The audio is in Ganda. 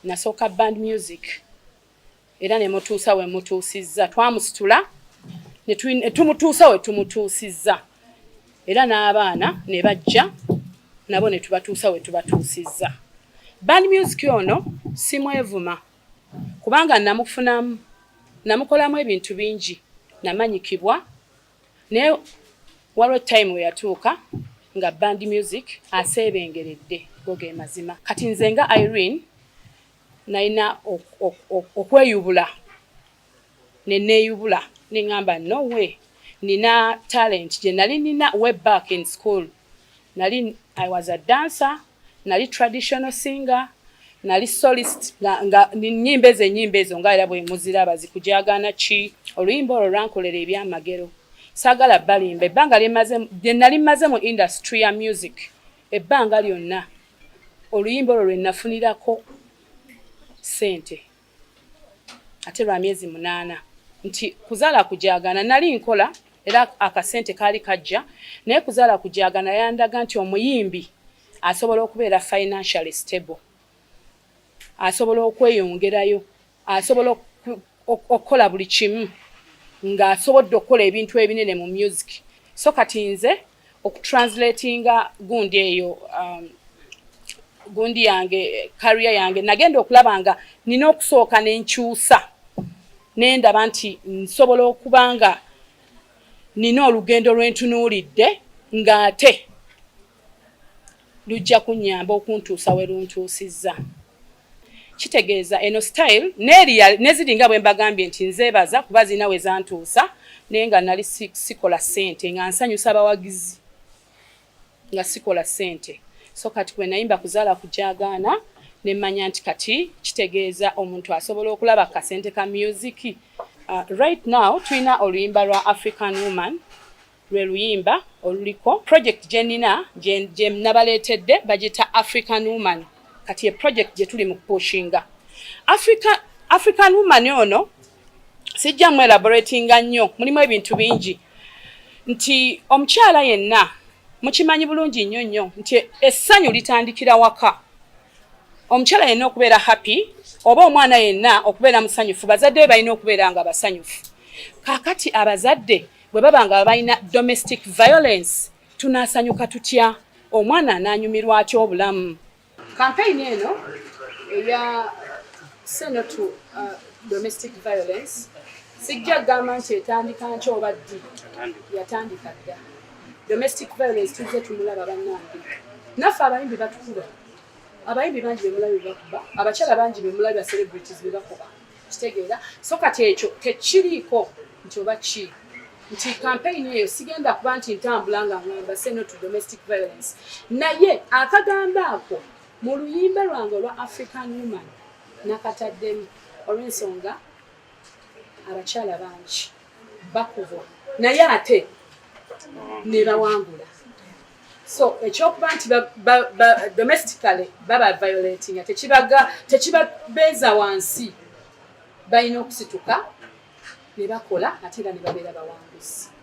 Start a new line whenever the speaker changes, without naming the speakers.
nasooka band music era ne mutuusa we mutuusizza twamusitula ne tumutuusa we tumutuusizza era n'abaana ne bajja nabo ne tubatuusa we tubatuusizza. Band music ono simwevuma kubanga namufunamu namukolamu ebintu bingi namanyikibwa ne waliwo time we yatuuka nga band music aseebengeredde goge mazima. Kati nze nga Irene nalina okweyubula ne neeyubula neŋŋamba no way nina talent gye nali nina way back in school. I was a dancer, nali traditional singer, nali solist nga nnyimba ezo nga era bwe muziraba zikujagana ki oluyimba olwo lwankolera ebyamagero. Saagala balimba ebbanga lye nali maze mu industry ya music ebbanga lyonna oluyimba olwo lwe nafunirako sente ate lwa myezi 8 nti kuzaala kujagana nali nkola era akasente kaali kajja naye kuzaala kujagana yandaga nti omuyimbi asobola okubeera financially stable, asobola okweyongerayo, asobola okukola buli kimu ng'asobodde okukola ebintu ebinene mu music. So kati nze okutranslatinga gundi yange career yange nagenda okulaba nga nina okusooka n'enkyusa nendaba nti nsobola okubanga nina olugendo lwentunuulidde ng'ate lujja kunnyamba okuntuusa we luntuusizza. Kitegeeza eno style neziringa bwe mbagambye nti nzeebaza kuba zina we zantuusa naye nga nali sikola ssente nga nsanyusa abawagizi nga sikola ssente. So kati kwe nayimba kuzaala kujagaana ne mmanya nti kati kitegeeza omuntu asobola okulaba kasente ka music. Right now tulina oluyimba lwa African Woman lwe luyimba oluliko project gye nina gye nabaleetedde bagita African Woman. Kati ye project gye tuli mu kupushinga African Woman ono sijja mu elaboratinga nnyo, mulimu ebintu bingi nti omukyala yenna mukimanyi bulungi nnyo nti essanyu litandikira waka. Omukyala yenna okubeera happy oba omwana yenna okubeera musanyufu bazadde balina okubeera nga basanyufu. Kakati abazadde bwe baba nga balina domestic violence tunasanyuka tutya, omwana ananyumirwa atya obulamu. Campaign eno eya Say No to Domestic Violence sijja gamba nti etandika nkyo oba ddi yatandika dda. Domestic violence tuzze tumulaba bannange naffe abayimbi batukuba, abayimbi bangi bemulabi bakuba, abakyala bangi bemulabi celebrities bebakuba kitegeera. So kati ekyo tekiriiko nti oba ki nti campaign eyo sigenda kuba nti ntambula nga ngamba Say No to Domestic Violence naye akagamba ako mu luyimba lwange olwa African Woman nakataddemu olw'ensonga abakyala bangi bakubwa naye ate ne bawangula. So ekyokuba nti domestically baba violating tekibabeeza wansi, balina okusituka ne bakola ate era ne babeera bawanguzi.